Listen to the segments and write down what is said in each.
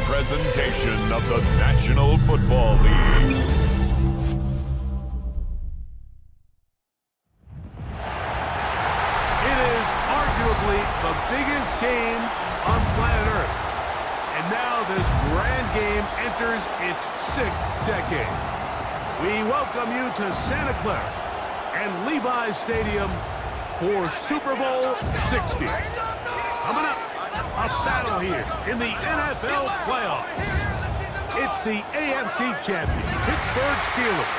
presentation of the National Football League. It is arguably the biggest game on planet Earth. And now this grand game enters its 6th decade. We welcome you to Santa Clara and Levi's Stadium for Super Bowl 60. Coming up, a battle here in the NFL playoffs. It's the AFC champion, Pittsburgh Steelers,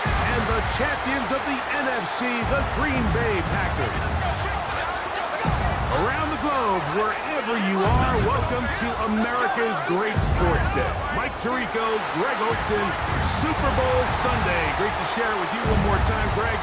and the champions of the NFC, the Green Bay Packers. Around the globe, wherever you are, welcome to America's Great Sports Day. Mike Tirico, Greg Olsen, Super Bowl Sunday. Great to share it with you one more time, Greg.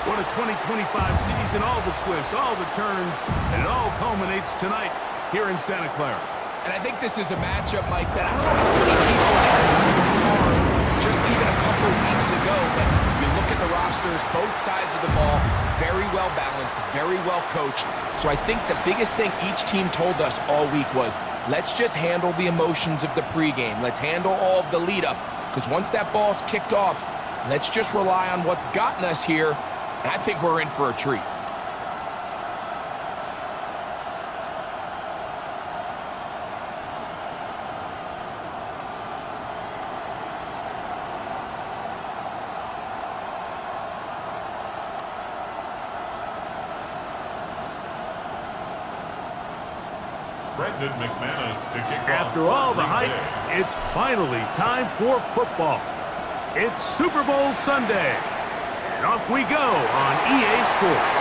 What a 2025 season, all the twists, all the turns, and it all culminates tonight here in Santa Clara. And I think this is a matchup, Mike, that I don't know how many people had just even a couple weeks ago, but you look at the rosters, both sides of the ball, very well balanced, very well coached. So I think the biggest thing each team told us all week was, let's just handle the emotions of the pregame. Let's handle all of the lead up, because once that ball's kicked off, let's just rely on what's gotten us here, and I think we're in for a treat. Brendan McManus to kick off. After all the hype, it's finally time for football. It's Super Bowl Sunday, and off we go on EA Sports.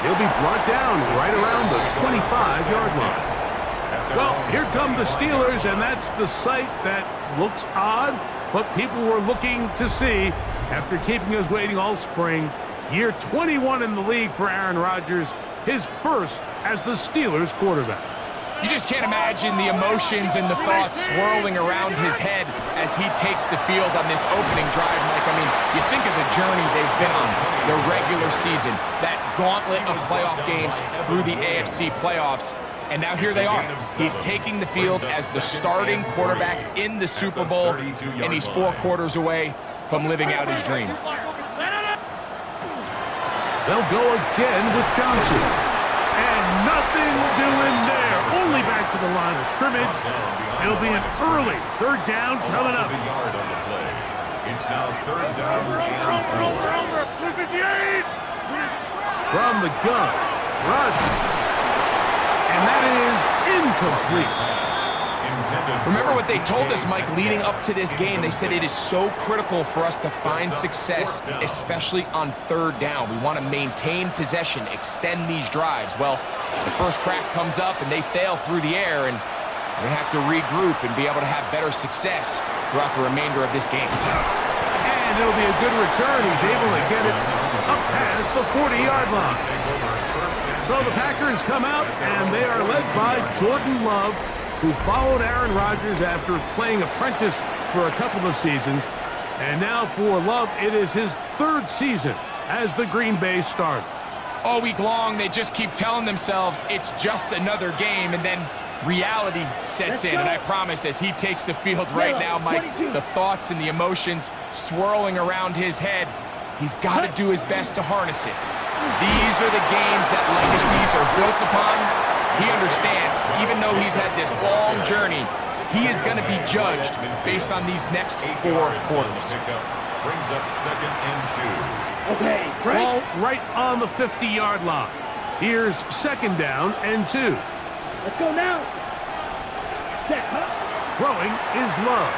He'll be brought down right around the 25-yard line. Well, here come the Steelers, and that's the sight that looks odd, but people were looking to see after keeping us waiting all spring. Year 21 in the league for Aaron Rodgers, his first as the Steelers quarterback. You just can't imagine the emotions and the thoughts swirling around his head as he takes the field on this opening drive, Mike. I mean, you think of the journey they've been on, their regular season, that gauntlet of playoff games through the AFC playoffs, and now here they are. He's taking the field as the starting quarterback in the Super Bowl, and he's 4 quarters away from living out his dream. They'll go again with Johnson. And nothing doing there. Only back to the line of scrimmage. It'll be an early 3rd down coming up. It's now 3rd down and 4. From the gun, Rodgers. And that is incomplete. Remember what they told us, Mike, leading up to this game. They said it is so critical for us to find success, especially on 3rd down. We want to maintain possession, extend these drives. Well, the first crack comes up and they fail through the air, and we're going to have to regroup and be able to have better success throughout the remainder of this game. And it'll be a good return. He's able to get it up past the 40-yard line. So the Packers come out, and they are led by Jordan Love, who followed Aaron Rodgers after playing apprentice for a couple of seasons. And now for Love, it is his 3rd season as the Green Bay starter. All week long, they just keep telling themselves it's just another game, and then reality sets in. And I promise, as he takes the field right now, Mike, the thoughts and the emotions swirling around his head, he's got to do his best to harness it. These are the games that legacies are built upon. He understands, even though he's had this long journey, he is going to be judged based on these next 4 quarters. Brings up 2nd and 2. Okay, ball right on the 50-yard line. Here's 2nd down and 2. Let's go now. Throwing is Love.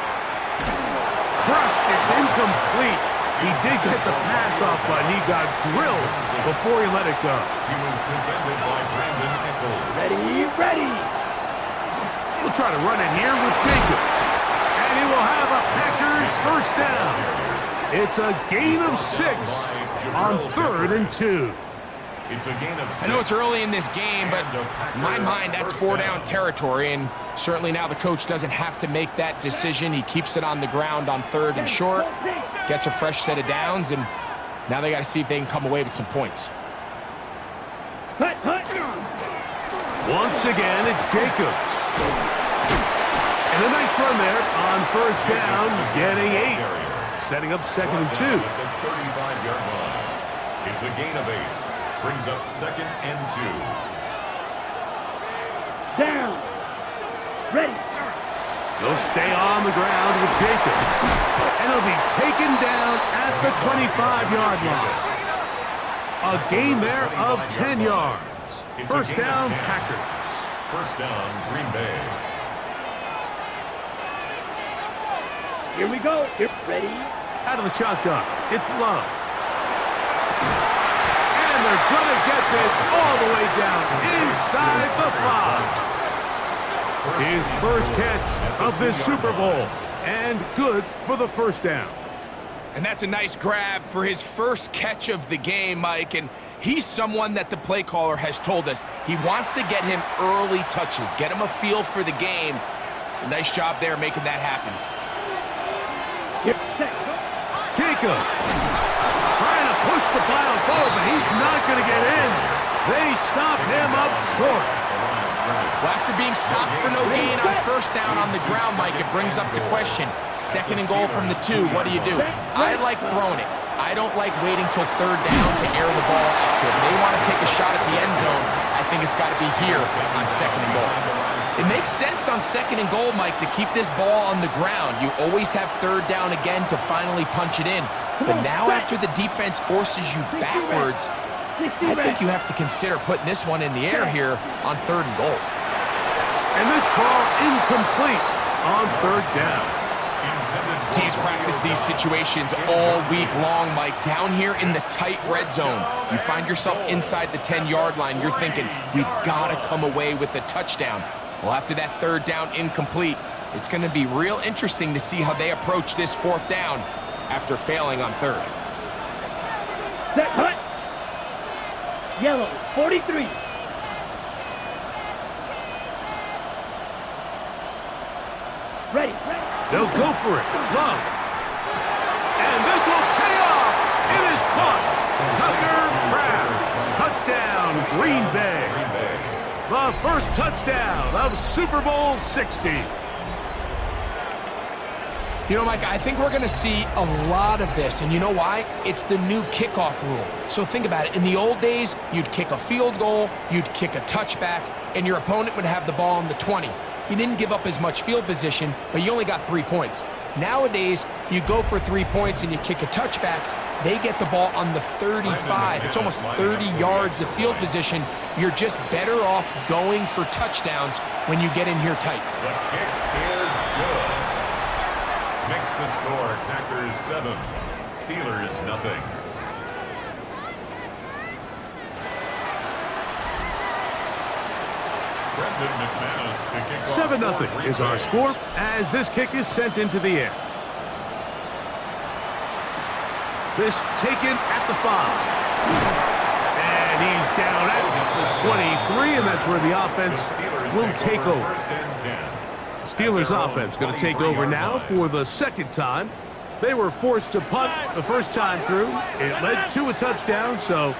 Crushed, it's incomplete. He did get the pass off, but he got drilled before he let it go. He was defended by Brandon Echols. Ready. We'll try to run it here with Jacobs. And he will have a Packers 1st down. It's a gain of 6 on 3rd and 2. It's a gain of 6. I know it's early in this game, but in my mind, that's 4-down territory, and certainly now the coach doesn't have to make that decision. He keeps it on the ground on 3rd and short, gets a fresh set of downs, and now they got to see if they can come away with some points. Once again, it's Jacobs. And a nice run there on first down, getting 8. Setting up 2nd and 2. At the 35-yard line. It's a gain of 8. Brings up 2nd and 2. Down. Ready. He'll stay on the ground with Jacobs. And he'll be taken down at the 25-yard line. A gain there of 10 yards. First down, Packers. First down, Green Bay. Here we go. Ready. Out of the shotgun, it's Love. And they're going to get this all the way down inside the 5. His first catch of this Super Bowl. And good for the first down. And that's a nice grab for his first catch of the game, Mike. And he's someone that the play caller has told us he wants to get him early touches, get him a feel for the game. A nice job there making that happen. Jacob trying to push the pile forward, but he's not going to get in. They stop him up short. Well, after being stopped for no gain on first down on the ground, Mike, it brings up the question. 2nd and goal from the 2, what do you do? I like throwing it. I don't like waiting till 3rd down to air the ball out. So if they want to take a shot at the end zone, I think it's got to be here on 2nd and goal. It makes sense on 2nd and goal, Mike, to keep this ball on the ground. You always have 3rd down again to finally punch it in. But now after the defense forces you backwards, I think you have to consider putting this one in the air here on 3rd and goal. And this ball incomplete on 3rd down. Teams practice these situations all week long, Mike. Down here in the tight red zone, you find yourself inside the 10-yard line. You're thinking, we've got to come away with a touchdown. Well, after that 3rd down incomplete, it's going to be real interesting to see how they approach this 4th down after failing on 3rd. Set, cut. Yellow, 43. Ready. They'll go for it. Love. And this will pay off. It is caught. Tucker Kraft. Touchdown, Green Bay. The first touchdown of Super Bowl 60. You know, Mike, I think we're going to see a lot of this, and you know why? It's the new kickoff rule. So think about it. In the old days, you'd kick a field goal, you'd kick a touchback, and your opponent would have the ball on the 20. You didn't give up as much field position, but you only got 3 points. Nowadays, you go for 3 points and you kick a touchback, they get the ball on the 35. It's almost 30 yards of field position. You're just better off going for touchdowns when you get in here tight. The kick is good. Makes the score Packers 7, Steelers nothing. Brendan McManus to kick off 7-0 is our score as this kick is sent into the air. This taken at the 5. And he's down at the 23, and that's where the offense will take over. Steelers offense going to take over now for the 2nd time. They were forced to punt the first time through. It led to a touchdown, so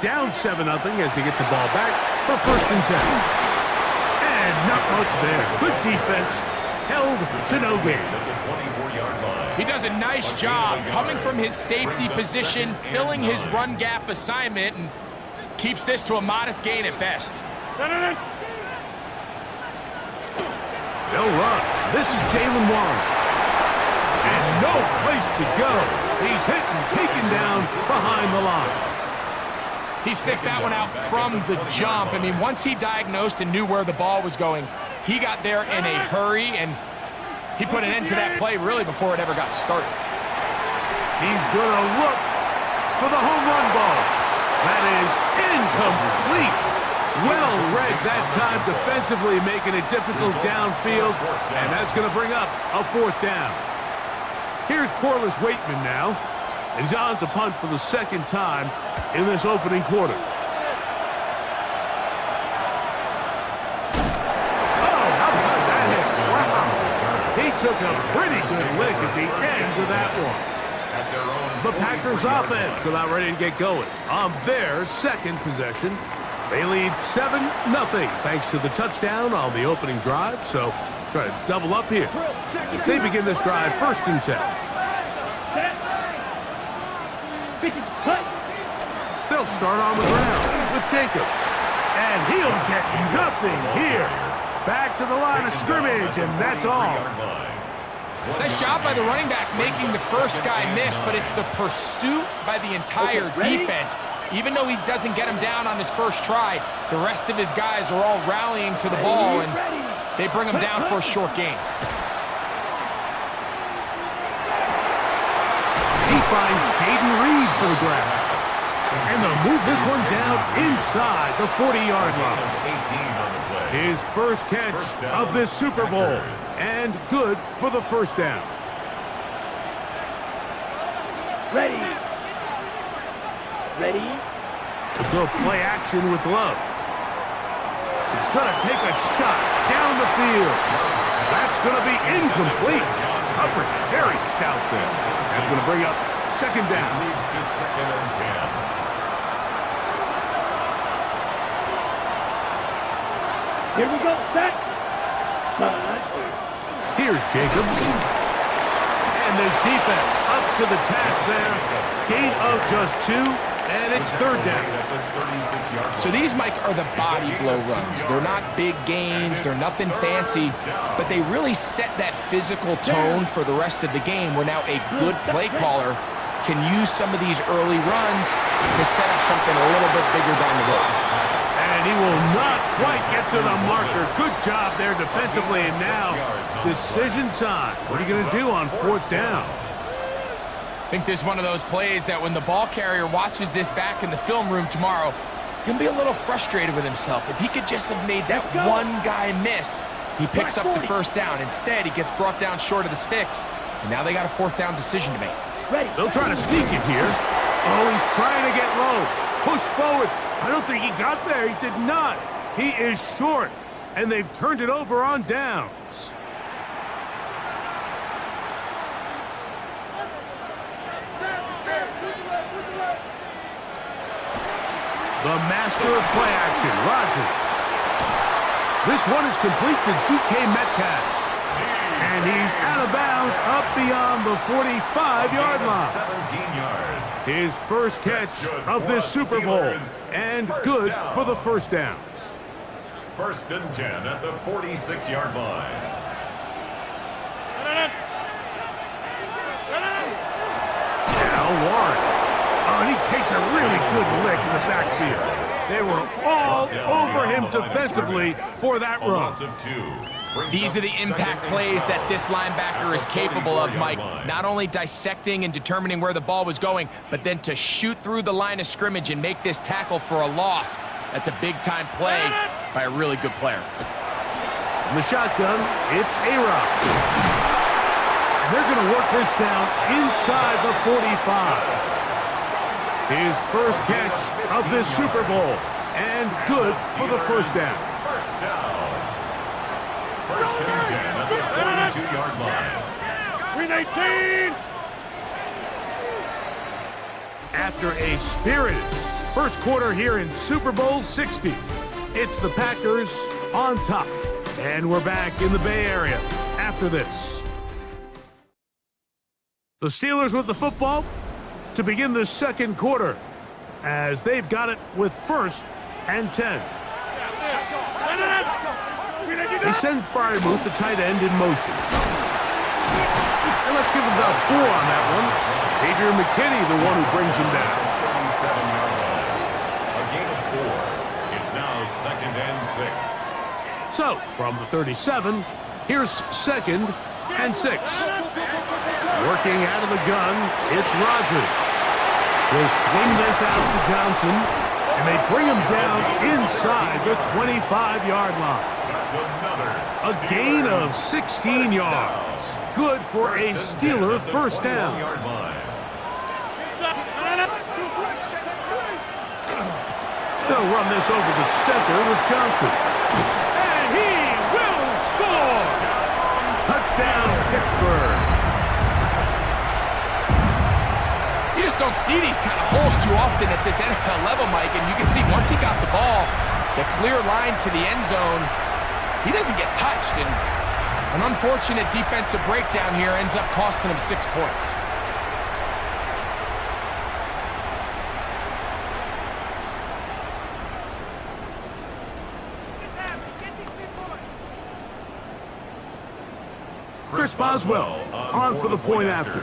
down 7-0 as they get the ball back for 1st and 10. And not much there. Good defense. Held to no gain. He does a nice job coming from his safety position, filling his run gap assignment, and keeps this to a modest gain at best. They'll run. This is Jaylen Warren. And no place to go. He's hit and taken down behind the line. He sniffed that one out from the jump. I mean, once he diagnosed and knew where the ball was going, he got there in a hurry, and he put an end to that play really before it ever got started. He's going to look for the home run ball. That is incomplete. Well read that time defensively, making it difficult downfield, and that's going to bring up a 4th down. Here's Corliss Waitman now, and he's on to punt for the 2nd time in this opening quarter. Oh, how about that hit? Wow. He took a pretty good lick at the end of that one. The Packers offense about ready to get going on their 2nd possession. They lead 7-0 thanks to the touchdown on the opening drive. So Try to double up here as they begin this drive, 1st and 10. Set. Pitch is cut. They'll start on the ground with Jacobs. And he'll get nothing here. Back to the line of scrimmage, and that's all. Nice job by the running back making the first guy miss, but it's the pursuit by the entire defense. Even though he doesn't get him down on his first try, the rest of his guys are all rallying to the ball, and they bring him down for a short gain. He finds Jaden Reed for the grab. And they'll move this one down inside the 40-yard line. His first catch of this Super Bowl, and good for the 1st down. Ready. Ready. They'll play action with Love. He's going to take a shot down the field. That's going to be incomplete. Coverage very stout there. That's going to bring up 2nd down. Leads to 2nd and 10. Here we go. Set. Cut. Here's Jacobs. And this defense up to the task there. Gain of just 2, and it's 3rd down. So these, Mike, are the body blow runs. They're not big gains. They're nothing fancy, but they really set that physical tone for the rest of the game where now a good play caller can use some of these early runs to set up something a little bit bigger down the road. And he will not quite get to the marker. Good job there defensively, and now decision time. What are you going to do on 4th down? I think this is one of those plays that when the ball carrier watches this back in the film room tomorrow, he's going to be a little frustrated with himself. If he could just have made that one guy miss, he picks up the 1st down. Instead, he gets brought down short of the sticks, and now they got a 4th down decision to make. Ready. They'll try to sneak it here. Oh, he's trying to get low. Push forward. I don't think he got there. He did not. He is short, and they've turned it over on downs. The master of play action, Rodgers. This one is complete to DK Metcalf. And he's out of bounds up beyond the 45-yard line. 17 yards. His first catch of this Super Bowl, and good for the 1st down. 1st and 10 at the 46-yard line. Now Warren. Oh, and he takes a really good lick in the backfield. They were all over him defensively for that run. These are the impact plays that this linebacker is capable of, Mike. Not only dissecting and determining where the ball was going, but then to shoot through the line of scrimmage and make this tackle for a loss. That's a big-time play by a really good player. In the shotgun, it's A-Rod. And they're going to work this down inside the 45. His first catch of this Super Bowl, and good for the 1st down. 1st down. 1st and 10 at the 42-yard line. Green 18! After a spirited 1st quarter here in Super Bowl 60, it's the Packers on top. And we're back in the Bay Area after this. The Steelers with the football to begin the 2nd quarter, as they've got it with 1st and 10. They send Freiermuth, the tight end, in motion. And let's give him about 4 on that one. Xavier McKinney, the one who brings him down. 37-yard line. A gain of 4. It's now 2nd and 6. So, from the 37, here's 2nd and 6. Working out of the gun, it's Rodgers. He'll swing this out to Johnson, and they bring him down inside the 25-yard line. A gain of 16 yards. Good for a Steeler 1st down. They'll run this over the center with Johnson. And he will score! Touchdown, Pittsburgh. You just don't see these kind of holes too often at this NFL level, Mike, and you can see once he got the ball, the clear line to the end zone, he doesn't get touched, and An unfortunate defensive breakdown here ends up costing him 6 points. Chris Boswell on for the point after.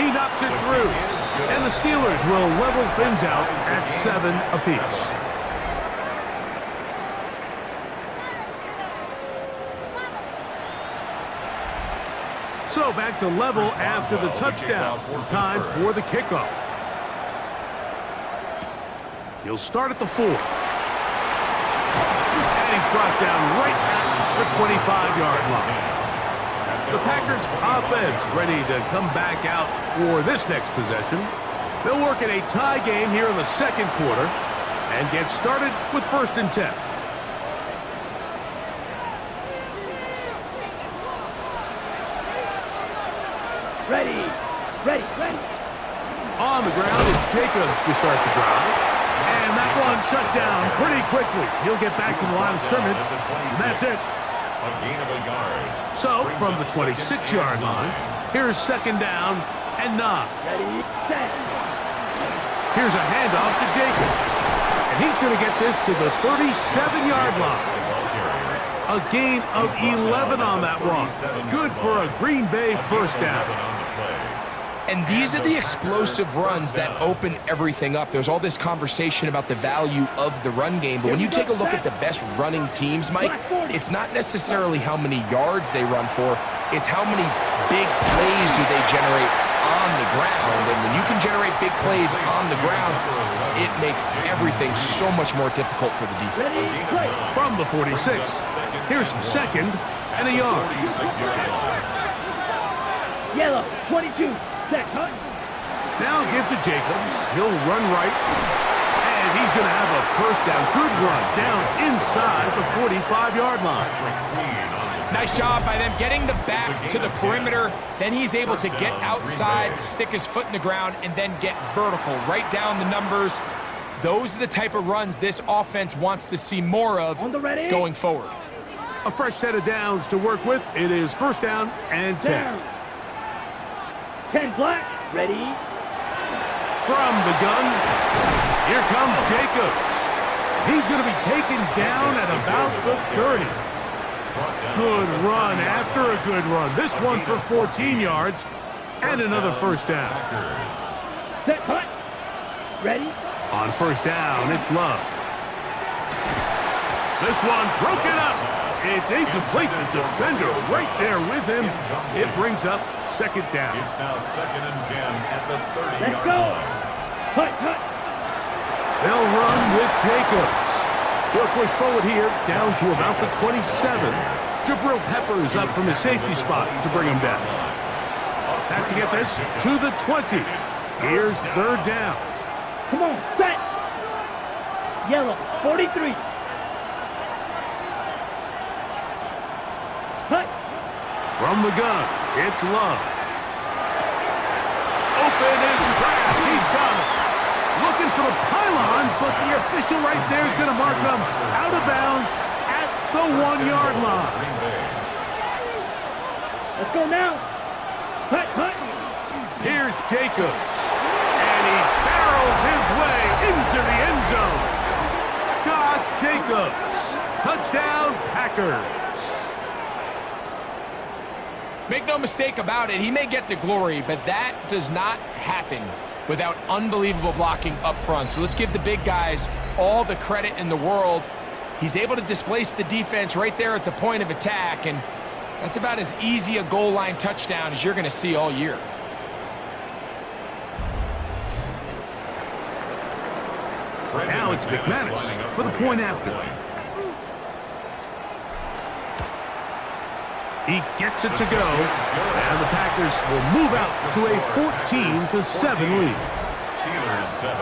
He knocks it through, and the Steelers will level things out at 7 apiece. So back to level after the touchdown. Time for the kickoff. He'll start at the 4. And he's brought down right at the 25-yard line. The Packers offense ready to come back out for this next possession. They'll work in a tie game here in the second quarter and get started with 1st and 10. Ready. On the ground, it's Jacobs to start the drive. And that one shut down pretty quickly. He'll get back to the line of scrimmage. And that's it. A gain of a yard. So, from the 26-yard line, here's 2nd down and 9. Ready, set. Here's a handoff to Jacobs. And he's going to get this to the 37-yard line. A gain of 11 on that one. Good for a Green Bay 1st down. And these are the explosive runs that open everything up. There's all this conversation about the value of the run game, but when you take a look at the best running teams, Mike, it's not necessarily how many yards they run for, it's how many big plays do they generate on the ground. And when you can generate big plays on the ground, it makes everything so much more difficult for the defense. From the 46, here's 2nd and a yard. Yellow, 22. Set, cut. Now give to Jacobs. He'll run right. And he's going to have a 1st down. Good run down inside the 45-yard line. Nice job by them getting the back to the perimeter. Then he's able to get outside, stick his foot in the ground, and then get vertical. Right down the numbers. Those are the type of runs this offense wants to see more of going forward. A fresh set of downs to work with. It is 1st down and 10. Down. 10 black. Ready. From the gun, here comes Jacobs. He's going to be taken down at about the 30. Good run after a good run. This one for 14 yards and another 1st down. Set, cut. Ready. On 1st down, it's Love. This one broken up. It's incomplete. The defender right there with him. It brings up 2nd down. It's now 2nd and 10 at the 30-yard Let's go. line. Cut. They'll run with Jacobs. He'll push forward here, down to about the 27. Jabril Peppers up from his safety spot to bring him down. Have to get this to the 20. Here's 3rd down. Come on, set. Yellow, 43. Cut. From the gun, it's Love. Open is grass. He's got it. Looking for the pylons, but the official right there is going to mark them out of bounds at the 1-yard line. Let's go now. Cut. Here's Jacobs. And he barrels his way into the end zone. Josh Jacobs. Touchdown, Packers. Make no mistake about it, he may get the glory, but that does not happen without unbelievable blocking up front. So let's give the big guys all the credit in the world. He's able to displace the defense right there at the point of attack, and that's about as easy a goal line touchdown as you're going to see all year. Now it's McManus for the point after. He gets it to go, and the Packers will move out to a 14-7 lead. Steelers 7.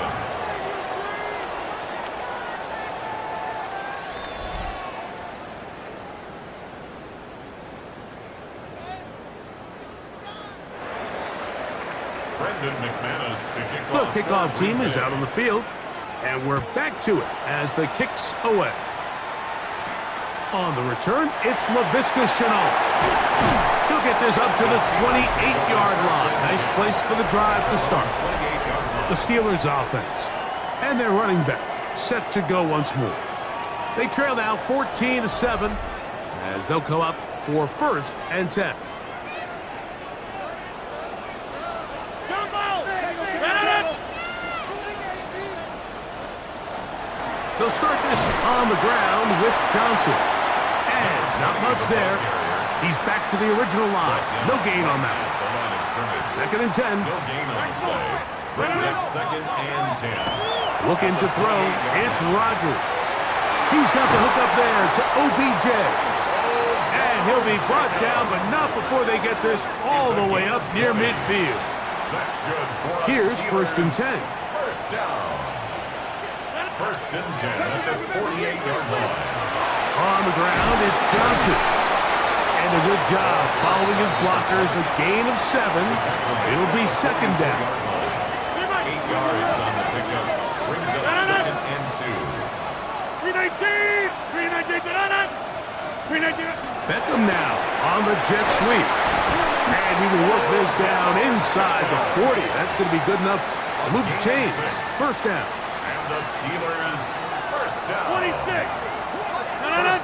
The kickoff team is out on the field. And we're back to it as the kick's away. On the return, it's Laviska Shenault. He'll get this up to the 28-yard line. Nice place for the drive to start. The Steelers offense. And their running back set to go once more. They trail now 14-7 as they'll come up for 1st and 10. They'll start this on the ground with Johnson. And not much there. He's back to the original line. No gain on that. 2nd and 10. No gain on the play. Brings up 2nd and 10. Looking to throw. It's Rodgers. He's got the hook up there to OBJ. And he'll be brought down, but not before they get this all the way up near midfield. That's good for us. Here's Steelers. 1st and 10. First down. 1st and 10 at the 48-yard line. On the ground, it's Johnson. And a good job following his blockers. A gain of 7. It'll be 2nd down. 8 yards on the pickup. Brings up 2nd and 2. Beckham now on the jet sweep. And he will work this down inside the 40. That's going to be good enough to move the chains. 1st down. And the Steelers first down. 1st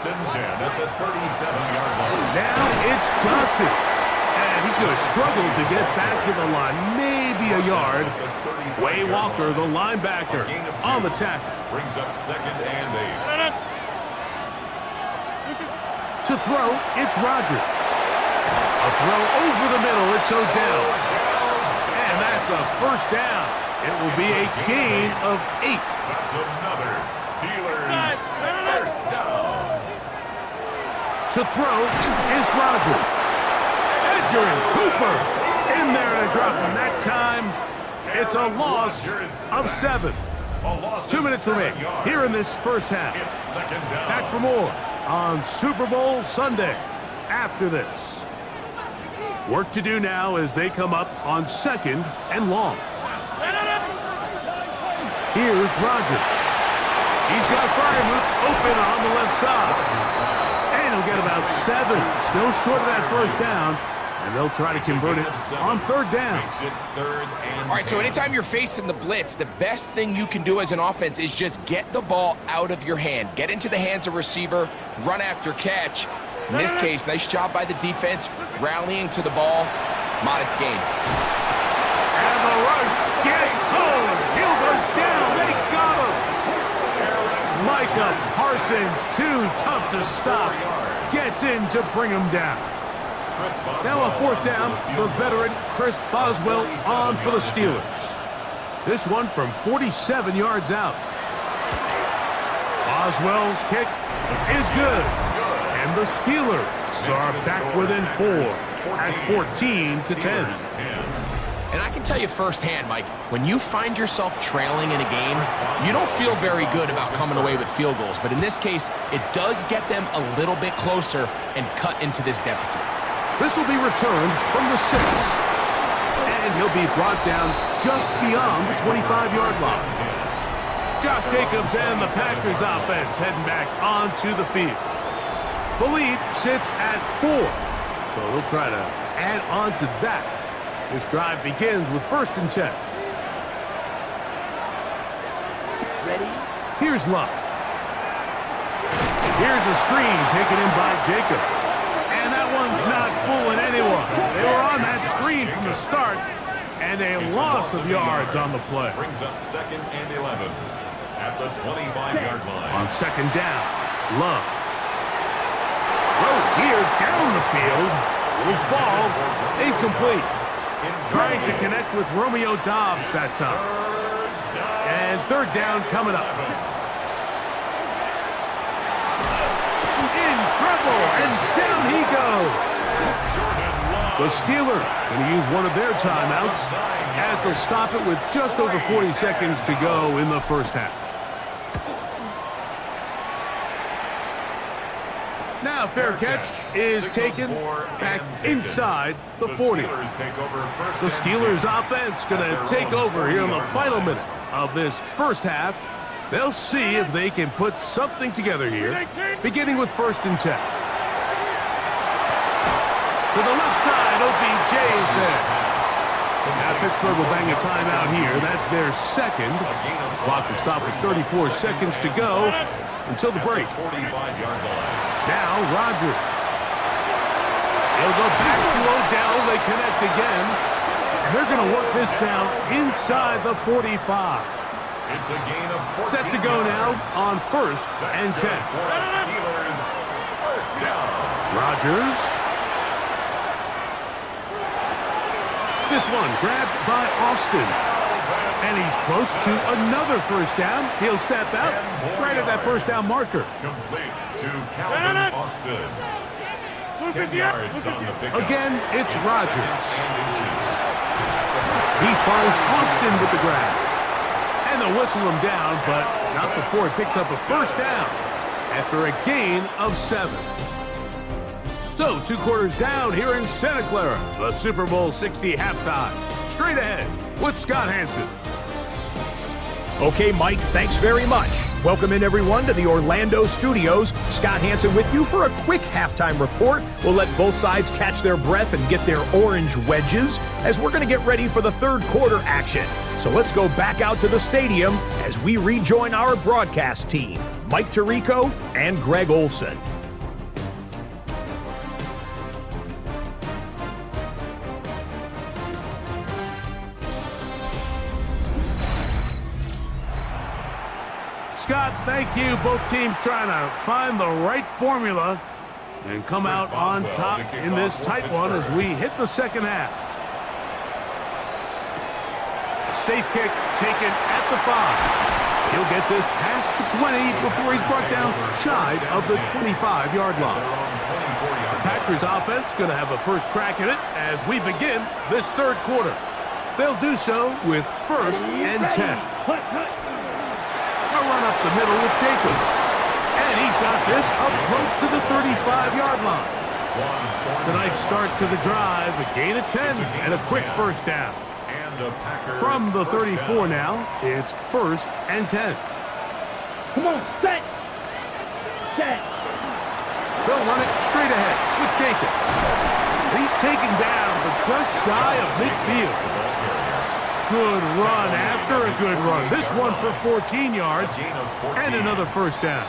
and 10 at the 37-yard line. Now it's Johnson. And he's going to struggle to get back to the line. Maybe a yard. Way Walker, the linebacker, on the tackle. Brings up 2nd and 8. To throw, it's Rodgers. A throw over the middle, it's Odell. And that's a 1st down. It will be a gain of 8. That's another Steelers first down. To throw is Rodgers. Edgerrin Cooper in there to drop him. That time, it's a loss of 7. 2 minutes remain here in this 1st half. It's 2nd down. Back for more on Super Bowl Sunday after this. Work to do now as they come up on 2nd and long. Here's Rodgers. He's got Freiermuth open on the left side. And he'll get about 7. Still short of that 1st down. And they'll try to convert it on 3rd down. Makes it 3rd and All right, so 10. anytime you're facing the blitz, the best thing you can do as an offense is just get the ball out of your hand. Get into the hands of receiver, run after catch. In this case, nice job by the defense, rallying to the ball. Modest gain. And the rush gets home. Hill goes down. They got him. Micah Parsons, too tough to stop. Gets in to bring him down. Now on 4th down, the veteran Chris Boswell on for the Steelers. This one from 47 yards out. Boswell's kick is good. And the Steelers are back within 4 at 14-10. And I can tell you firsthand, Mike, when you find yourself trailing in a game, you don't feel very good about coming away with field goals. But in this case, it does get them a little bit closer and cut into this deficit. This will be returned from the 6. And he'll be brought down just beyond the 25-yard line. Josh Jacobs and the Packers offense heading back onto the field. The lead sits at 4. So they'll try to add on to that. This drive begins with 1st and 10. Ready? Here's Love. Here's a screen taken in by Jacobs. And that one's not fooling anyone. They were on that screen from the start, and a loss of yards on the play. Brings up 2nd and 11 at the 25-yard line. On 2nd down, Love. Throw here down the field. Will fall. Incomplete. Trying to connect with Romeo Doubs that time. And 3rd down coming up. In trouble, and down he goes. The Steelers going to use one of their timeouts as they'll stop it with just over 40 seconds to go in the 1st half. Now fair catch is taken back inside the 40. The Steelers offense going to take over here in the final minute of this 1st half They'll see if they can put something together here, beginning with 1st and 10. To the left side, OBJ is there. Now Pittsburgh will bang a timeout here. That's their second. Clock will stop with 34 seconds to go until the break. 45-yard line. Now Rodgers. He'll go back to Odell. They connect again. And they're going to work this down inside the 45. It's a gain of 14 Set to go now on 1st and 10. For the Steelers, 1st down. Rodgers. This one grabbed by Austin. And he's close to another 1st down. He'll step out right at that 1st down marker. Complete to Calvin Austin. 10 yards on the pickup. Again, it's Rodgers. And inches. He finds Austin with the grab. And they'll whistle him down, but not before he picks up a 1st down after a gain of 7. So, 2 quarters down here in Santa Clara, the Super Bowl 60 halftime. Straight ahead with Scott Hanson. Okay, Mike, thanks very much. Welcome in, everyone, to the Orlando studios. Scott Hanson with you for a quick halftime report. We'll let both sides catch their breath and get their orange wedges as we're going to get ready for the 3rd quarter action. So let's go back out to the stadium as we rejoin our broadcast team, Mike Tirico and Greg Olson. Scott, thank you. Both teams trying to find the right formula and come out on top in this tight one as we hit the 2nd half. A safe kick taken at the 5. He'll get this past the 20 before he's brought down shy of the 25-yard line. The Packers offense going to have a first crack at it as we begin this 3rd quarter. They'll do so with 1st and 10. A run up the middle with Jacobs. And he's got this up close to the 35-yard line. It's a nice start to the drive, a gain of 10, and a quick 1st down. From the 34 now, it's 1st and 10. Come on, set. Set. They'll run it straight ahead with Jacobs. He's taken down, but just shy of midfield. Good run after a good run. This one for 14 yards and another 1st down.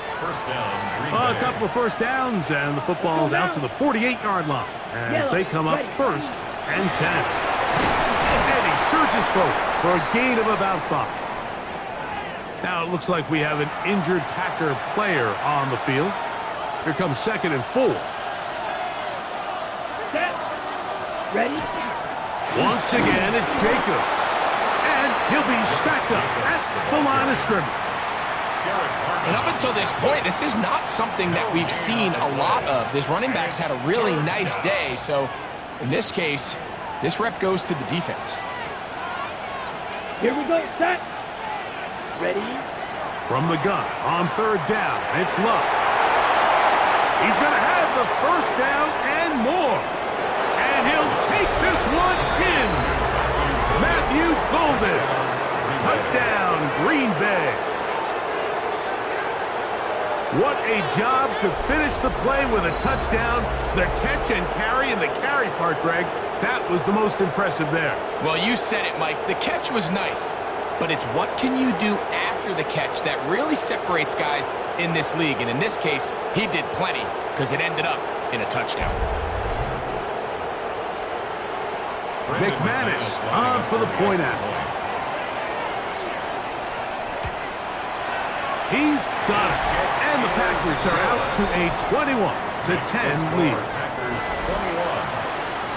A couple of 1st downs, and the football's out to the 48-yard line as they come up 1st and 10. And he surges forward for a gain of about 5. Now it looks like we have an injured Packer player on the field. Here comes 2nd and 4. Set. Ready. Once again, it's Jacobs. And he'll be stacked up at the line of scrimmage. And up until this point, this is not something that we've seen a lot of. This running back's had a really nice day, so in this case, this rep goes to the defense. Here we go, set. Ready. From the gun on 3rd down, it's Love. He's going to have the 1st down and more. And he'll take this one in. Matthew Golden. Touchdown, Green Bay. What a job to finish the play with a touchdown. The catch and carry, and the carry part, Greg, that was the most impressive there. Well, you said it, Mike. The catch was nice, but it's what can you do after the catch that really separates guys in this league. And in this case, he did plenty because it ended up in a touchdown. McManus on for the point after. He's got it. And the Packers are out to a 21-10 lead. Packers 21,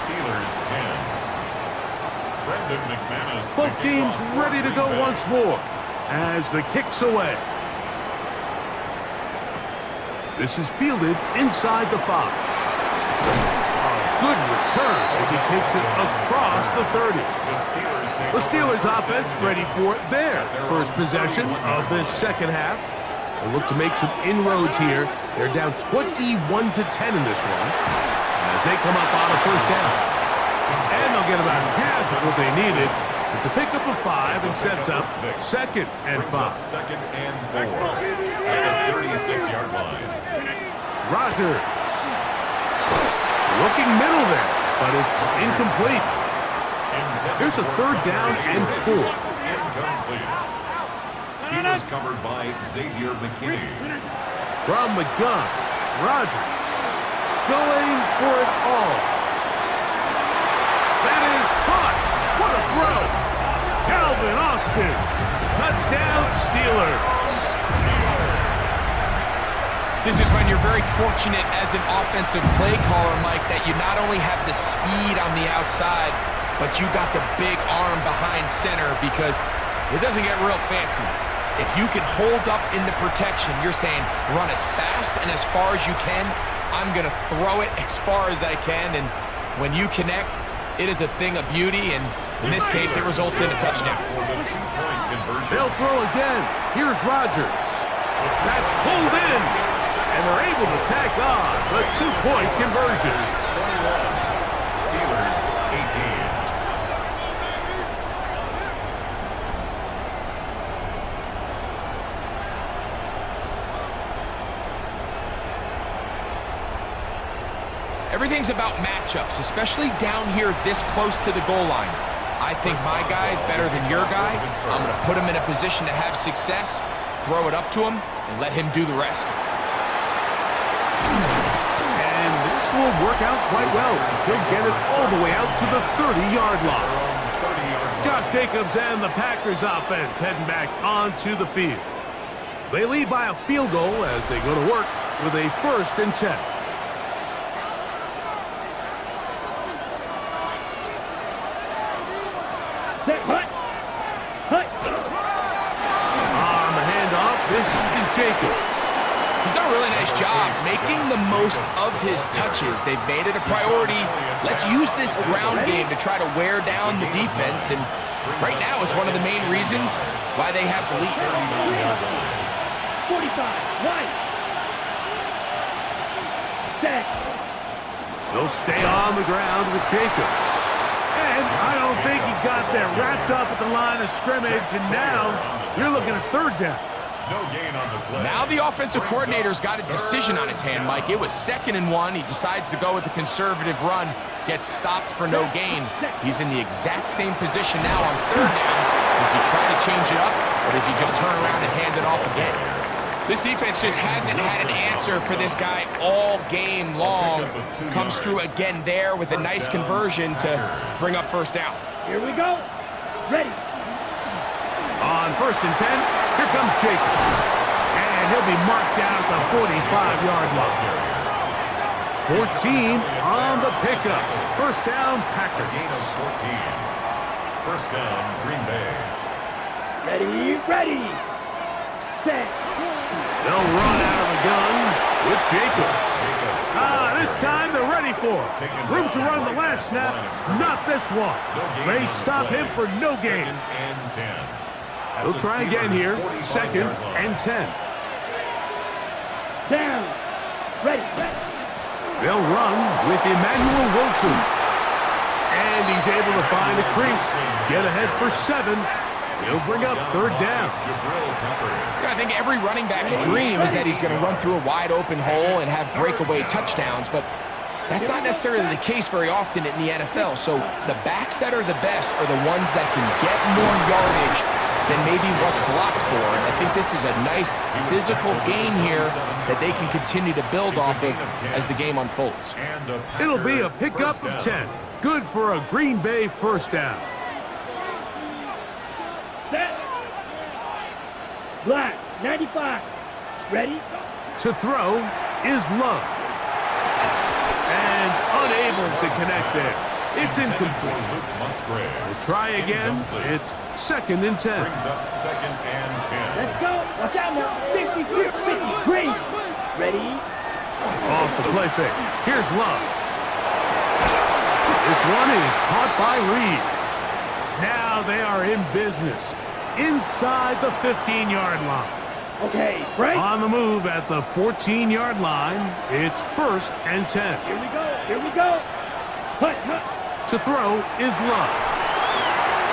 Steelers 10. Brendan McManus. Both teams ready to go once more as the kick's away. This is fielded inside the 5. Good return as he takes it across the 30. The Steelers offense ready for their first possession of this 2nd half. They look to make some inroads here. They're down 21-10 in this one as they come up on a 1st down. And they'll get about half of what they needed It's a pickup of 5 and sets up 2nd and 5. 2nd and 4 at the 36-yard line. Rodgers. Looking middle there, but it's incomplete. Here's a 3rd down and 4. Incomplete. He was covered by Xavier McKinney. From the gun, Rodgers going for it all. That is caught. What a throw. Calvin Austin. Touchdown Steelers. This is when you're very fortunate as an offensive play caller, Mike, that you not only have the speed on the outside, but you got the big arm behind center, because it doesn't get real fancy. If you can hold up in the protection, you're saying run as fast and as far as you can. I'm going to throw it as far as I can, and when you connect, it is a thing of beauty, and in this case, it results in a touchdown. They'll throw again. Here's Rodgers. That's pulled in, and they're able to tack on the 2-point conversion. Steelers 18. Everything's about matchups, especially down here this close to the goal line. I think my guy is better than your guy. I'm going to put him in a position to have success, throw it up to him, and let him do the rest. And this will work out quite well. He'll get it all the way out to the 30-yard line. Josh Jacobs and the Packers offense heading back onto the field. They lead by a field goal as they go to work with a 1st and 10. On the handoff, this is Jacobs. He's done a really nice job making the most of his touches. They've made it a priority. Let's use this ground game to try to wear down the defense, and right now is one of the main reasons why they have the lead. 45, right. Set. They'll stay on the ground with Jacobs. And I don't think he got there wrapped up at the line of scrimmage, and now you're looking at 3rd down. No gain on the play. Now the offensive coordinator's got a decision on his hand, Mike. It was 2nd and 1. He decides to go with the conservative run, gets stopped for no gain. He's in the exact same position now on 3rd down. Does he try to change it up, or does he just turn around and hand it off again? This defense just hasn't had an answer for this guy all game long. Comes through again there with a nice conversion to bring up 1st down. Here we go. Ready. On 1st and 10, here comes Jacobs. And he'll be marked down at the 45-yard line. 14 on the pickup. 1st down, Packers. Gain of 14. 1st down, Green Bay. Ready, ready. Set. They'll run out of the gun with Jacobs. This time they're ready for it. Room to run the last snap, not this one. They stop him for no gain. They'll try again here, 2nd and 10. Down. Ready, ready. They'll run with Emmanuel Wilson. And he's able to find a crease, get ahead for 7. He'll bring up 3rd down. I think every running back's dream is that he's going to run through a wide open hole and have breakaway touchdowns, but that's not necessarily the case very often in the NFL. So the backs that are the best are the ones that can get more yardage than maybe what's blocked for. And I think this is a nice physical gain here that they can continue to build off of as the game unfolds. It'll be a pickup of 10. Good for a Green Bay 1st down. Set. Black, 95. Ready? To throw is Love. And unable to connect there. It's incomplete. We'll try again. It's 2nd and 10. Brings up 2nd and 10. Let's go. Watch out now. 50, 50, green. Ready? Off the play fake. Here's Love. This one is caught by Reed. Now they are in business. Inside the 15-yard line. Okay, break. On the move at the 14-yard line, it's 1st and 10. Here we go. Here we go. Hut, hut. To throw is Love.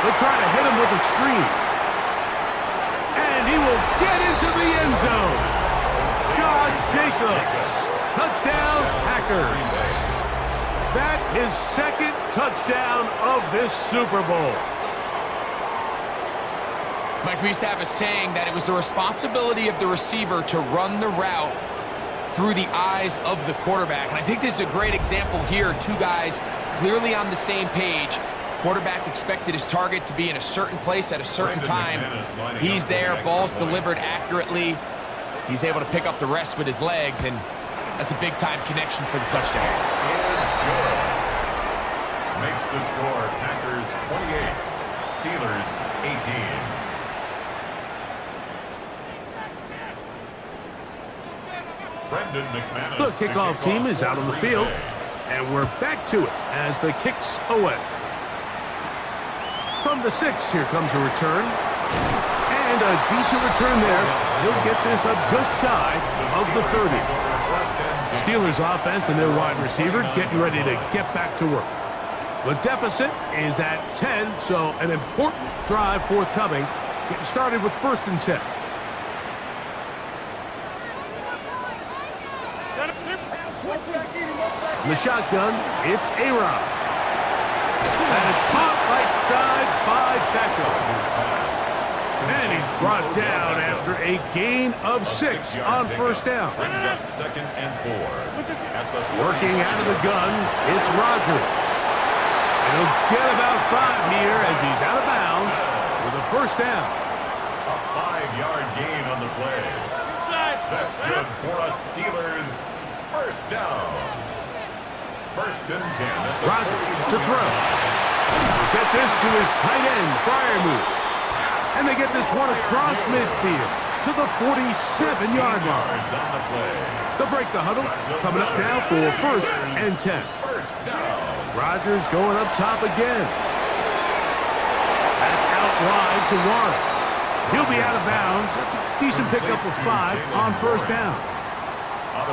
They'll try to hit him with a screen. And he will get into the end zone. Josh Jacobs. Touchdown, Packers. That is second touchdown of this Super Bowl. Mike, we used to have a saying that it was the responsibility of the receiver to run the route through the eyes of the quarterback. And I think this is a great example here. Two guys clearly on the same page. Quarterback expected his target to be in a certain place at a certain time. He's there, ball's delivered accurately. He's able to pick up the rest with his legs, and that's a big-time connection for the touchdown. Makes the score Packers 28, Steelers 18. The kickoff team is out on the field, and we're back to it as the kick's away. From the 6, here comes a return. And a decent return there. He'll get this up just shy of the 30. Steelers offense and their wide receiver getting ready to get back to work. The deficit is at 10, so an important drive forthcoming. Getting started with 1st and 10. In the shotgun, it's A-Rod. And it's caught right side by Beckham. And he's brought down after a gain of 6 on 1st down. Brings up 2nd and 4. Working out of the gun, it's Rodgers. And he'll get about 5 here as he's out of bounds with a 1st down. A 5-yard gain on the play. That's good for us Steelers. 1st down. 1st and 10. Rodgers to throw. Get this to his tight end, Freiermuth. And they get this one across midfield to the 47-yard line. They'll break the huddle. Coming up now for 1st and 10. Rodgers going up top again. That's out wide to Warren. He'll be out of bounds. That's a decent pickup of 5 on 1st down.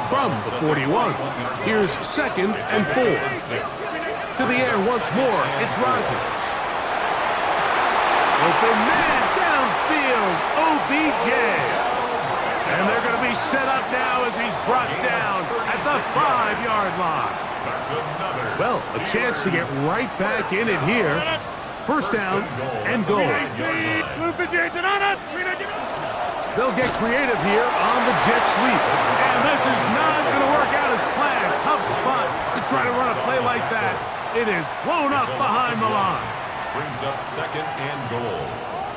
From the 41, here's 2nd and 4. To the air once more, it's Rodgers. Open man downfield, OBJ. And they're going to be set up now as he's brought down at the 5-yard line. Well, a chance to get right back in it here. 1st down and goal. They'll get creative here on the jet sweep. And this is not going to work out as planned. Tough spot to try to run a play like that. It is blown up behind the line. Brings up 2nd and goal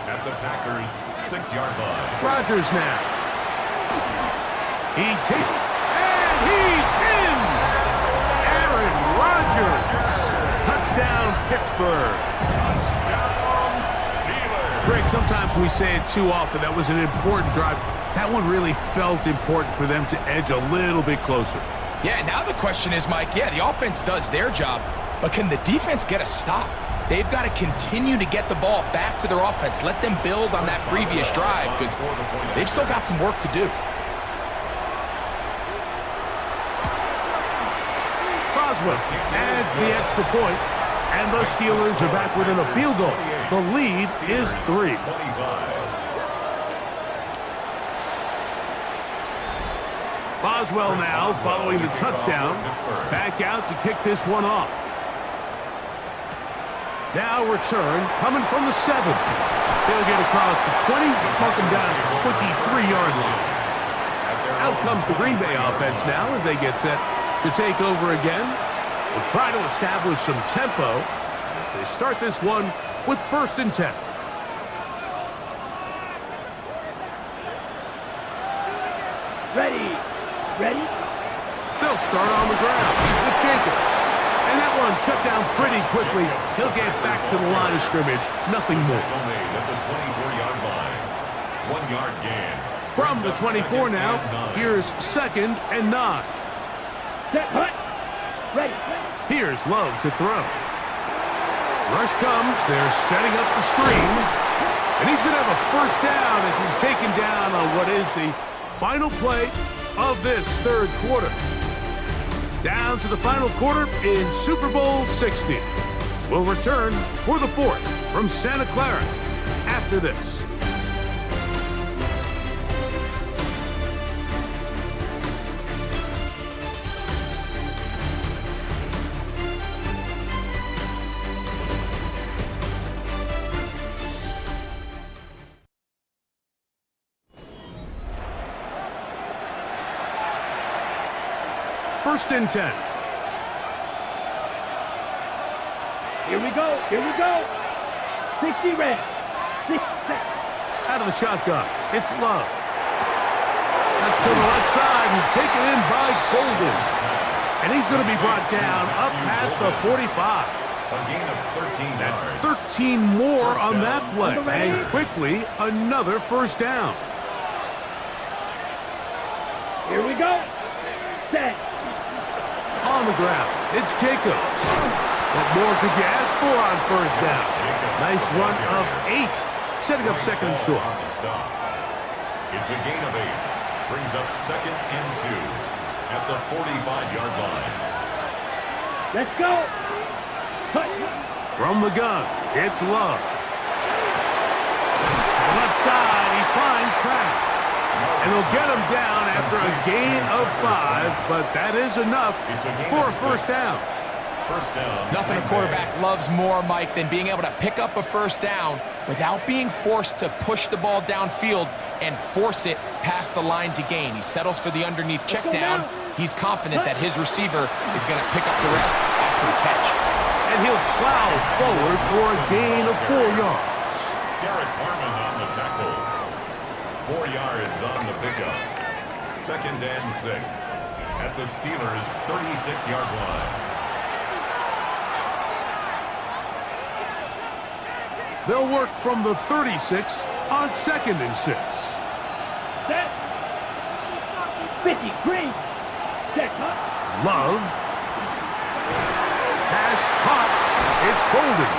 at the Packers' 6-yard line. Rodgers now. He takes it, and he's in! Aaron Rodgers. Touchdown, Pittsburgh. Touchdown, Steelers. Greg, sometimes we say it too often. That was an important drive. That one really felt important for them to edge a little bit closer. Yeah, now the question is, Mike, yeah, the offense does their job, but can the defense get a stop? They've got to continue to get the ball back to their offense. Let them build on that previous drive because they've still got some work to do. Boswell adds the extra point, and the Steelers are back within a field goal. The lead is 3. Boswell now, following the touchdown, back out to kick this one off. Now return, coming from the 7. They'll get across the 20, mark them down at the 23-yard line. Out comes the Green Bay offense now as they get set to take over again. We'll try to establish some tempo as they start this one with 1st and 10. Ready? They'll start on the ground with Jacobs. And that one shut down pretty quickly. He'll get back to the line of scrimmage. Nothing more. At the 24-yard line. 1-yard gain. From the 24 now, here's 2nd and 9. Set, hut. Ready. Here's Love to throw. Rush comes. They're setting up the screen. And he's going to have a 1st down as he's taken down on what is the final play of this 3rd quarter. Down to the final quarter in Super Bowl 60. We'll return for the 4th. from Santa Clara after this. First and 10. Here we go. Here we go. 60 red. 6 seconds. Out of the shotgun, it's Love. That's to the left side and taken in by Golden. And he's going to be brought down up past the 45. A gain of 13 yards. That's 13 more on that play. And quickly, another first down. Here we go. Set. On the ground, it's Jacobs. What more could you ask for on first down? Nice run of 8, setting up second and short. It's a gain of 8. Brings up second and 2 at the 45-yard line. Let's go. Cut. From the gun, it's Love. Left side, he finds Kraft. And they'll get him down after a gain of 5, but that is enough for a first down. First down. Nothing a quarterback loves more, Mike, than being able to pick up a first down without being forced to push the ball downfield and force it past the line to gain. He settles for the underneath check down. He's confident that his receiver is going to pick up the rest after the catch. And he'll plow forward for a gain of 4 yards. Derek Harmon on the tackle. 4 yards on the pickup. Second and 6 at the Steelers' 36-yard line. They'll work from the 36 on second and 6. Set. 50 green. Set. Cut. Love. Pass caught. It's Golden.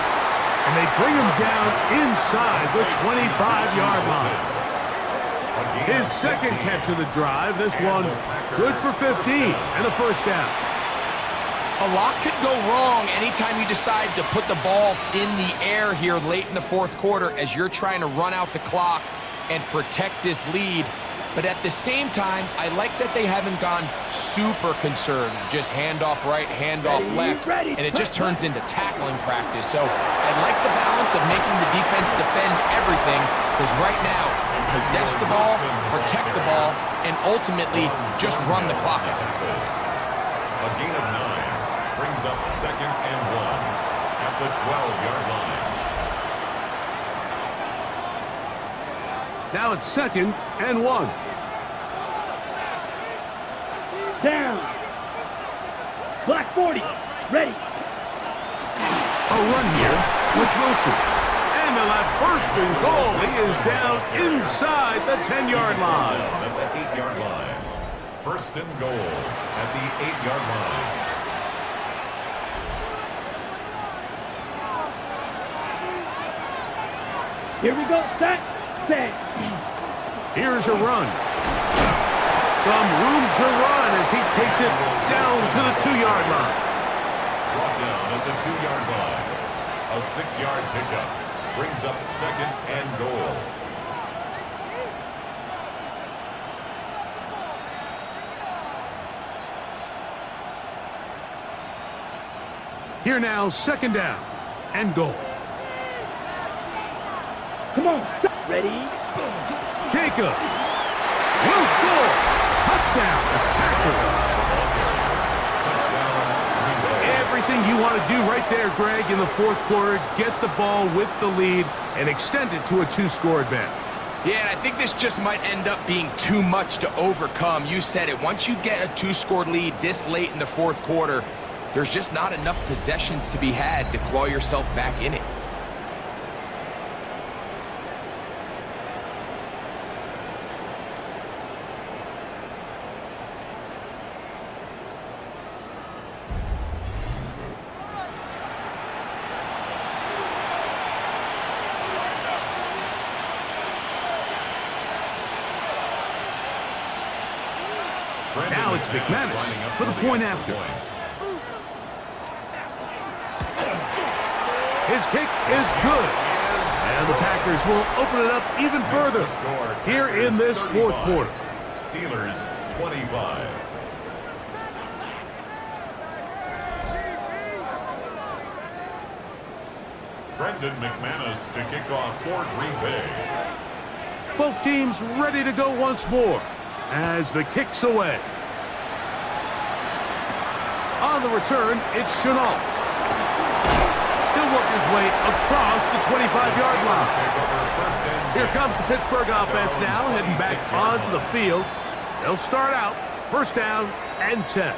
And they bring him down inside the 25-yard line. His second catch of the drive. This one good for 15 and a first down. A lot could go wrong anytime you decide to put the ball in the air here late in the fourth quarter as you're trying to run out the clock and protect this lead. But at the same time, I like that they haven't gone super conservative. Just handoff right, handoff left, and it just turns into tackling practice. So I like the balance of making the defense defend everything, because right now, possess the ball, protect the ball, and ultimately just run the clock out. A gain of 9 brings up second and 1 at the 12-yard line. Now it's second and 1. Down. Black 40. Ready. A run here with Wilson. And they'll have first and goal. He is down inside the 10-yard line. At the 8-yard line. First and goal at the 8-yard line. Here we go. Set. Set. Here's a run. Some room to run as he takes it down to the 2-yard line. Brought down at the 2-yard line. A 6-yard pickup brings up second and goal. Here now, second down and goal. Come on. Ready. Jacobs will score. Touchdown. Everything you want to do right there, Greg, in the fourth quarter, get the ball with the lead and extend it to a 2-score advantage. Yeah, and I think this just might end up being too much to overcome. You said it. Once you get a 2-score lead this late in the fourth quarter, there's just not enough possessions to be had to claw yourself back in it. Now it's McManus for the point after. His kick is good. And the Packers will open it up even further here in this fourth quarter. Steelers 25. Brendan McManus to kick off for Green Bay. Both teams ready to go once more as the kick's away. On the return, it's Shenault. He'll work his way across the 25-yard line. Here comes the Pittsburgh offense now, heading back onto the field. They'll start out first down and 10.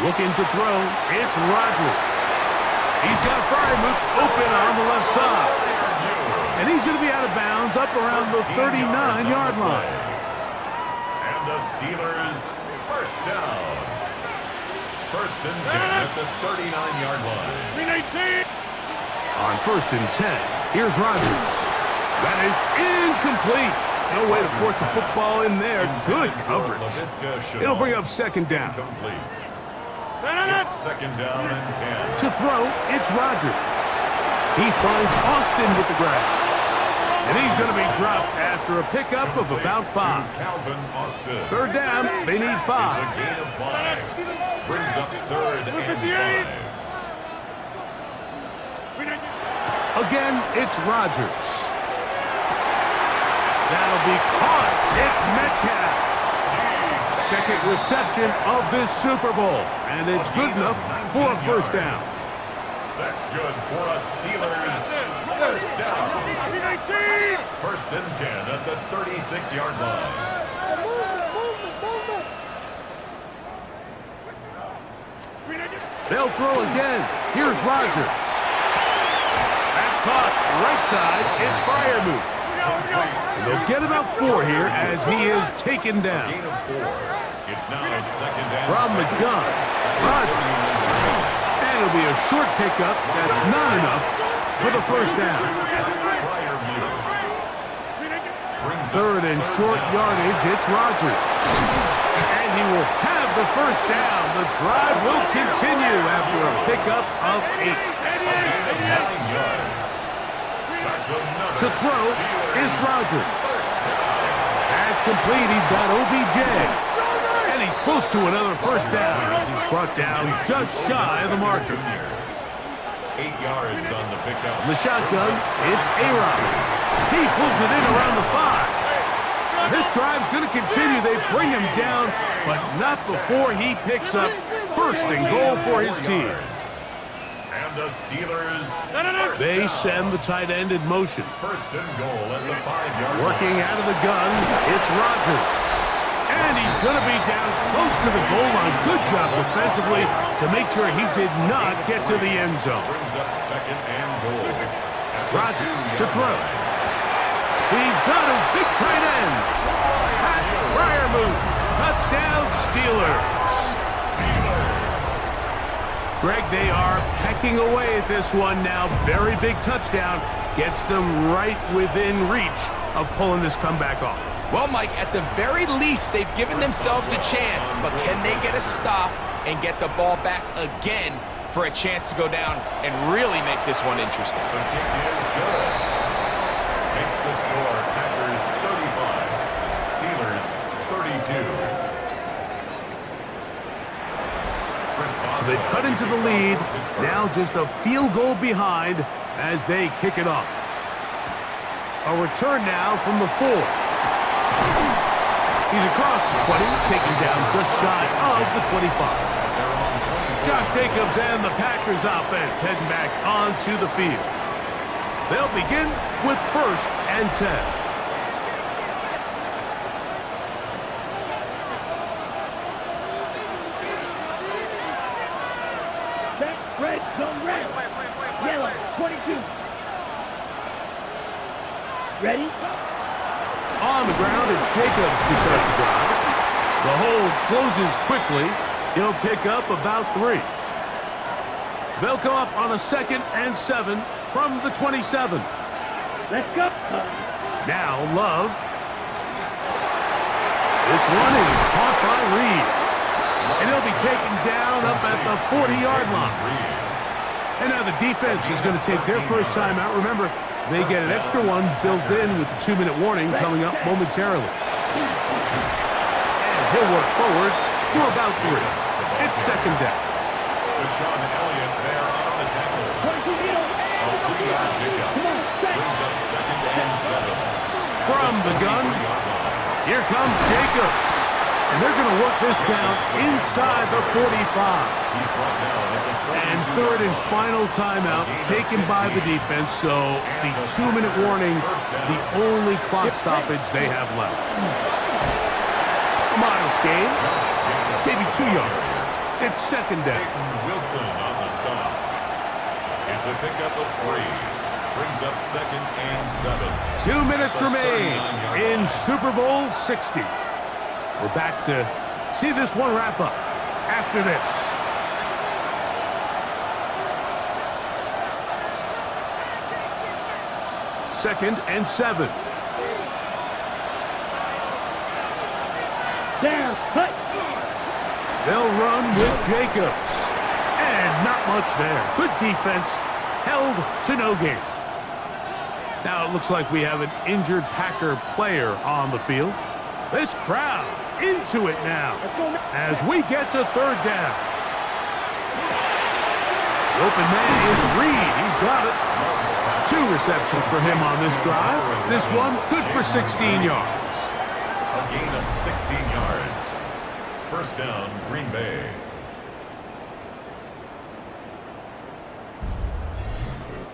Looking to throw, it's Rodgers. He's got Freiermuth open on the left side. And he's going to be out of bounds up around the 39-yard line. And the Steelers first down. First and 10 at the 39-yard line. On first and 10, here's Rodgers. That is incomplete. No way to force the football in there. Good coverage. It'll bring up second down. It's second down and 10. To throw, it's Rodgers. He finds Austin with the grab. And he's going to be dropped after a pickup of about 5. Calvin Austin. Third down, they need 5. It's a gain of 5. Brings up third and 5. Again, it's Rodgers. That'll be caught. It's Metcalf. Second reception of this Super Bowl. And it's good enough for a first down. That's good for a Steelers first down. First and 10 at the 36-yard line. They'll throw again. Here's Rodgers. That's caught. Right side, it's Freiermuth. And they'll get about 4 here as he is taken down. Gain of 4. It's now second down. From the gun, Rodgers. And it'll be a short pickup. That's not enough for the first down. Third and short yardage, it's Rodgers. And he will have the first down. The drive will continue after a pickup of 8. To throw is Rodgers. That's complete. He's got OBJ. And he's close to another first down. He's brought down just shy of the marker. 8 yards on the pickup. The shotgun, it's A-Rod. He pulls it in around the 5. And this drive's going to continue. They bring him down, but not before he picks up first and goal for his team. And the Steelers, they send the tight end in motion. First and goal at the 5-yard line. Working out of the gun, it's Rodgers. And he's going to be down close to the goal line. Good job defensively to make sure he did not get to the end zone. Brings up second and goal. Rodgers to throw. He's got his big tight end. Pat Freiermuth. Touchdown, Steelers. Greg, they are pecking away at this one now. Very big touchdown. Gets them right within reach of pulling this comeback off. Well, Mike, at the very least, they've given themselves a chance, but can they get a stop and get the ball back again for a chance to go down and really make this one interesting? The kick is good. Makes the score Packers 35, Steelers 32. So they've cut into the lead, now just a field goal behind as they kick it off. A return now from the 4. He's across the 20, taken down just shy of the 25. Josh Jacobs and the Packers offense heading back onto the field. They'll begin with first and 10. Red, zone red. Yellow, 22. Ready? On the ground, it's Jacobs to start the drive. The hold closes quickly. He'll pick up about 3. They'll come up on a 2nd and 7 from the 27. Let's go. Now Love. This one is caught by Reed. And he'll be taken down up at the 40-yard line. And now the defense is going to take their first time out. Remember, they get an extra one built in with the 2-minute warning coming up momentarily. And he'll work forward for about 3. It's 2nd down. Deshaun Elliott there on the tackle. A 3-yard pickup. Brings up 2nd and 7. From the gun, here comes Jacobs. And they're going to work this down inside the 45. He's brought down at the 42. And 3rd and final timeout taken by the defense, so the 2-minute warning, the only clock stoppage they have left. A modest gain, maybe 2 yards. It's 2nd down. Wilson on the stop. It's a pickup of 3. Brings up 2nd and 7. 2 minutes remain in Super Bowl 60. We're back to see this one wrap up after this. Second and 7. Down. Cut. They'll run with Jacobs. And not much there. Good defense. Held to no gain. Now it looks like we have an injured Packer player on the field. This crowd into it now as we get to 3rd down. The open man is Reed. He's got it. 2 receptions for him on this drive. This one good for 16 yards. A gain of 16 yards. First down, Green Bay.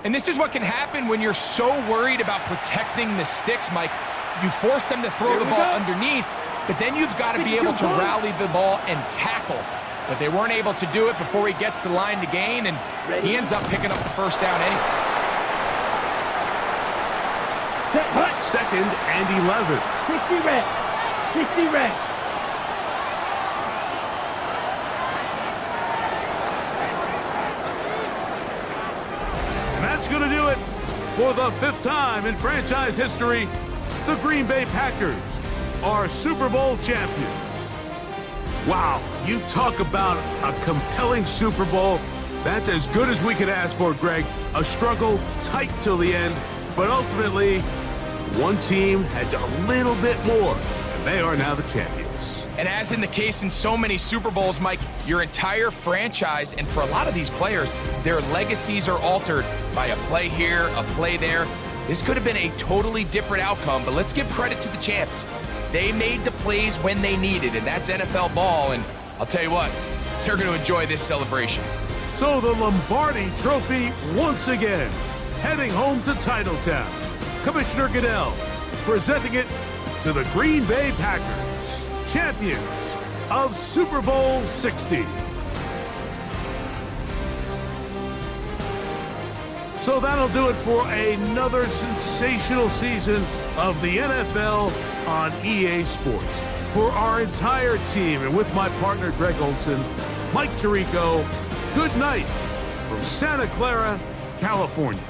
And this is what can happen when you're so worried about protecting the sticks, Mike. You force them to throw the ball underneath, but then you've got to be able to rally the ball and tackle. But they weren't able to do it before he gets the line to gain, and he ends up picking up the first down anyway. 2nd and 11. 60 red. 60 red. And that's going to do it for the 5th time in franchise history. The Green Bay Packers are Super Bowl champions. Wow, you talk about a compelling Super Bowl. That's as good as we could ask for, Greg. A struggle tight till the end, but ultimately, one team had a little bit more, and they are now the champions. And as in the case in so many Super Bowls, Mike, your entire franchise, and for a lot of these players, their legacies are altered by a play here, a play there. This could have been a totally different outcome, but let's give credit to the champs. They made the plays when they needed, and that's NFL ball, and I'll tell you what, they're going to enjoy this celebration. So the Lombardi Trophy once again, heading home to Titletown. Commissioner Goodell presenting it to the Green Bay Packers, champions of Super Bowl 60. So that'll do it for another sensational season of the NFL on EA Sports. For our entire team and with my partner Greg Olson, Mike Tirico, good night from Santa Clara, California.